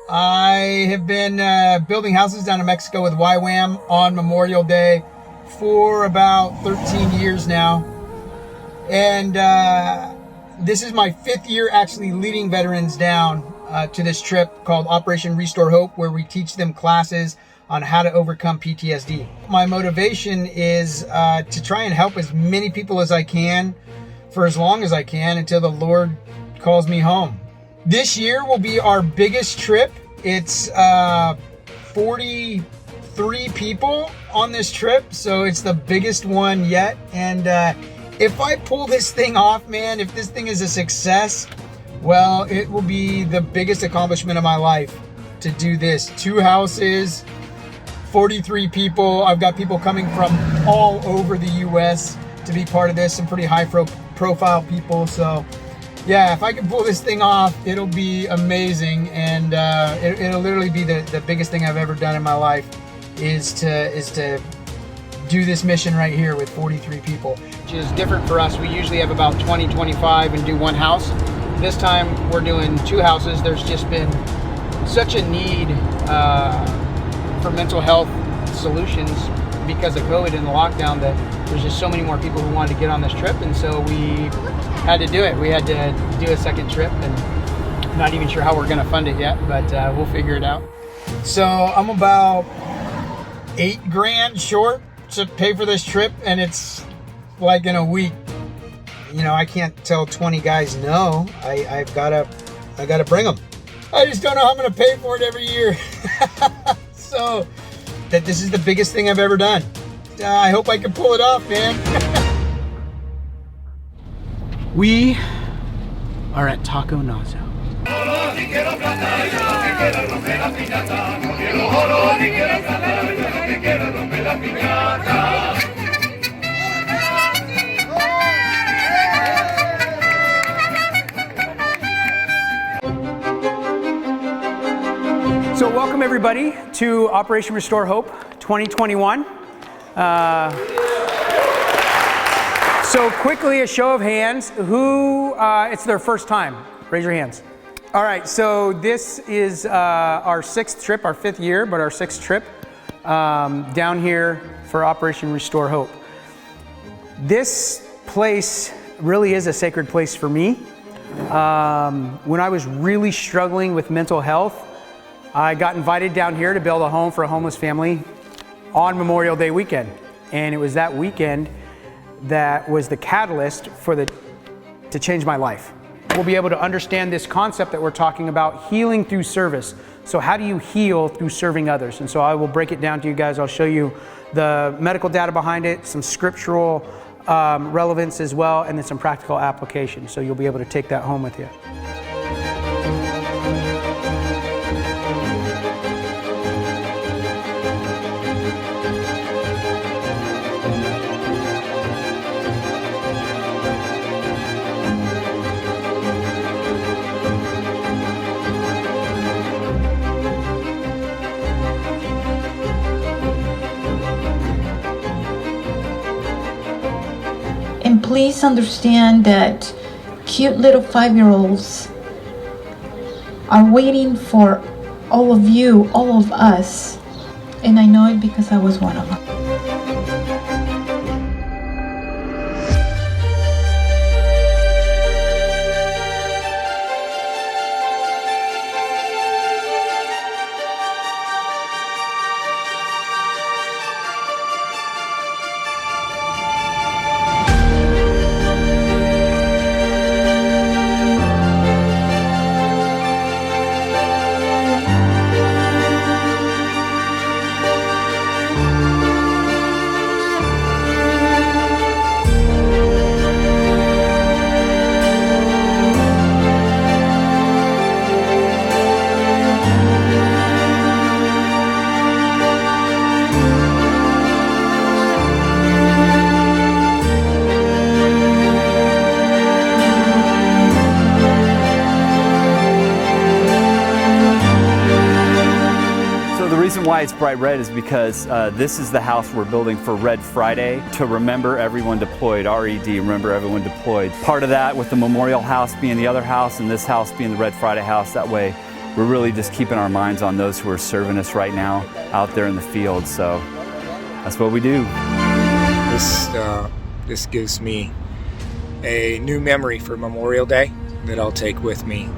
I have been building houses down in Mexico with YWAM on Memorial Day for about 13 years now. And this is my 5th year actually leading veterans down to this trip called Operation Restore Hope, where we teach them classes on how to overcome PTSD. My motivation is to try and help as many people as I can for as long as I can until the Lord calls me home. This year will be our biggest trip. It's 43 people on this trip, so it's the biggest one yet. And if I pull this thing off, man, if this thing is a success, well, it will be the biggest accomplishment of my life to do this. 2 houses, 43 people. I've got people coming from all over the U.S. to be part of this, some pretty high profile people. So yeah, if I can pull this thing off, it'll be amazing, and it'll literally be the biggest thing I've ever done in my life is to do this mission right here with 43 people. Which is different for us. We usually have about 20, 25 and do 1 house. This time we're doing 2 houses. There's just been such a need for mental health solutions because of COVID and the lockdown that there's just so many more people who wanted to get on this trip, and so we had to do it. We had to do a second trip, and I'm not even sure how we're going to fund it yet, but we'll figure it out. So I'm about $8,000 short to pay for this trip, and it's like in a week. You know, I can't tell 20 guys no. I gotta bring them. I just don't know how I'm going to pay for it every year. So that this is the biggest thing I've ever done. I hope I can pull it off, man. We are at Taco Nazo. So welcome everybody to Operation Restore Hope 2021. So quickly, a show of hands, who it's their first time? Raise your hands. All right, so this is our 6th trip, our 5th year, but our 6th trip down here for Operation Restore Hope. This place really is a sacred place for me. When I was really struggling with mental health, I got invited down here to build a home for a homeless family on Memorial Day weekend. And it was that weekend that was the catalyst to change my life. We'll be able to understand this concept that we're talking about, healing through service. So how do you heal through serving others? And so I will break it down to you guys. I'll show you the medical data behind it, some scriptural relevance as well, and then some practical application. So you'll be able to take that home with you. And please understand that cute little 5-year-olds are waiting for all of you, all of us. And I know it because I was one of them. reason why it's bright red is because this is the house we're building for Red Friday to remember everyone deployed, RED, remember everyone deployed. Part of that with the memorial house being the other house and this house being the Red Friday house, that way we're really just keeping our minds on those who are serving us right now out there in the field. So that's what we do. This gives me a new memory for Memorial Day that I'll take with me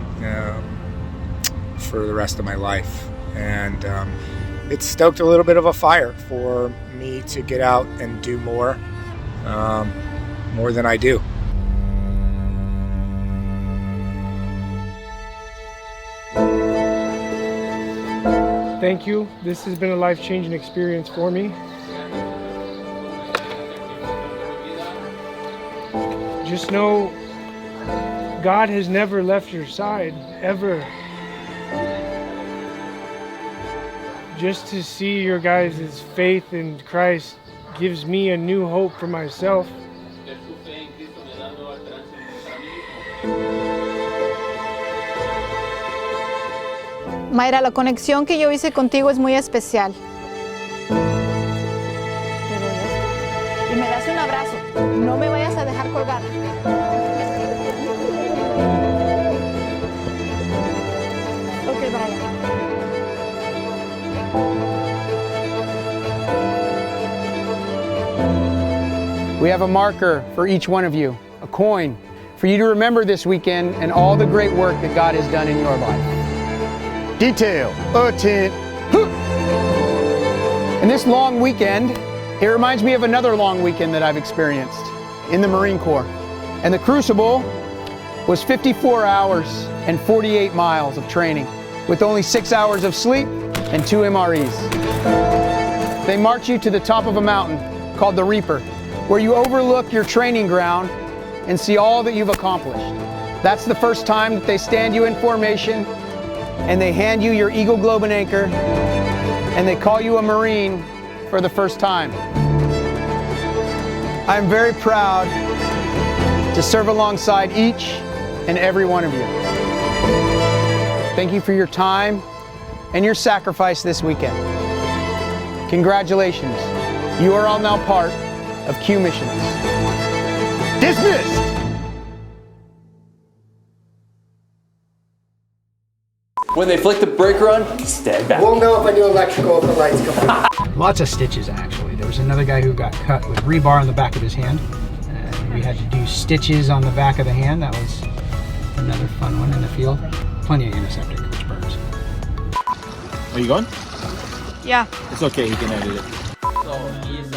for the rest of my life. And it's stoked a little bit of a fire for me to get out and do more than I do. Thank you. This has been a life-changing experience for me. Just know God has never left your side, ever. Just to see your guys' faith in Christ gives me a new hope for myself. Mayra, la conexión que yo hice contigo es muy especial. Y me das un abrazo. No me vayas a dejar colgar. Ok, Brian. We have a marker for each one of you, a coin, for you to remember this weekend and all the great work that God has done in your life. Detail, attent, and this long weekend, it reminds me of another long weekend that I've experienced in the Marine Corps. And the Crucible was 54 hours and 48 miles of training with only 6 hours of sleep and 2 MREs. They march you to the top of a mountain called the Reaper, where you overlook your training ground and see all that you've accomplished. That's the first time that they stand you in formation and they hand you your Eagle Globe and Anchor and they call you a Marine for the first time. I'm very proud to serve alongside each and every one of you. Thank you for your time and your sacrifice this weekend. Congratulations. You are all now part of QMissions. Dismissed! When they flick the breaker on, stand back. We'll know if I do electrical if the lights come on. Lots of stitches, actually. There was another guy who got cut with rebar on the back of his hand. And we had to do stitches on the back of the hand. That was another fun one in the field. Plenty of antiseptic, which burns. Are you going? Yeah. It's okay, he can edit it. So he's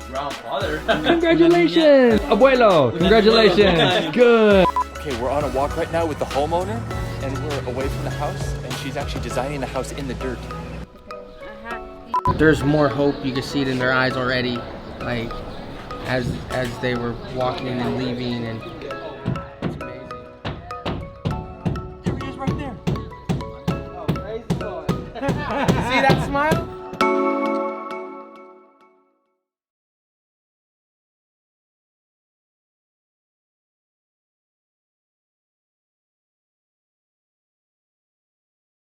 grandfather. Congratulations, abuelo! Congratulations. Good. Okay, we're on a walk right now with the homeowner, and we're away from the house, and she's actually designing the house in the dirt. There's more hope. You can see it in their eyes already, like as they were walking and leaving, and it's amazing. There he is, right there. Oh, praise the Lord. See that smile?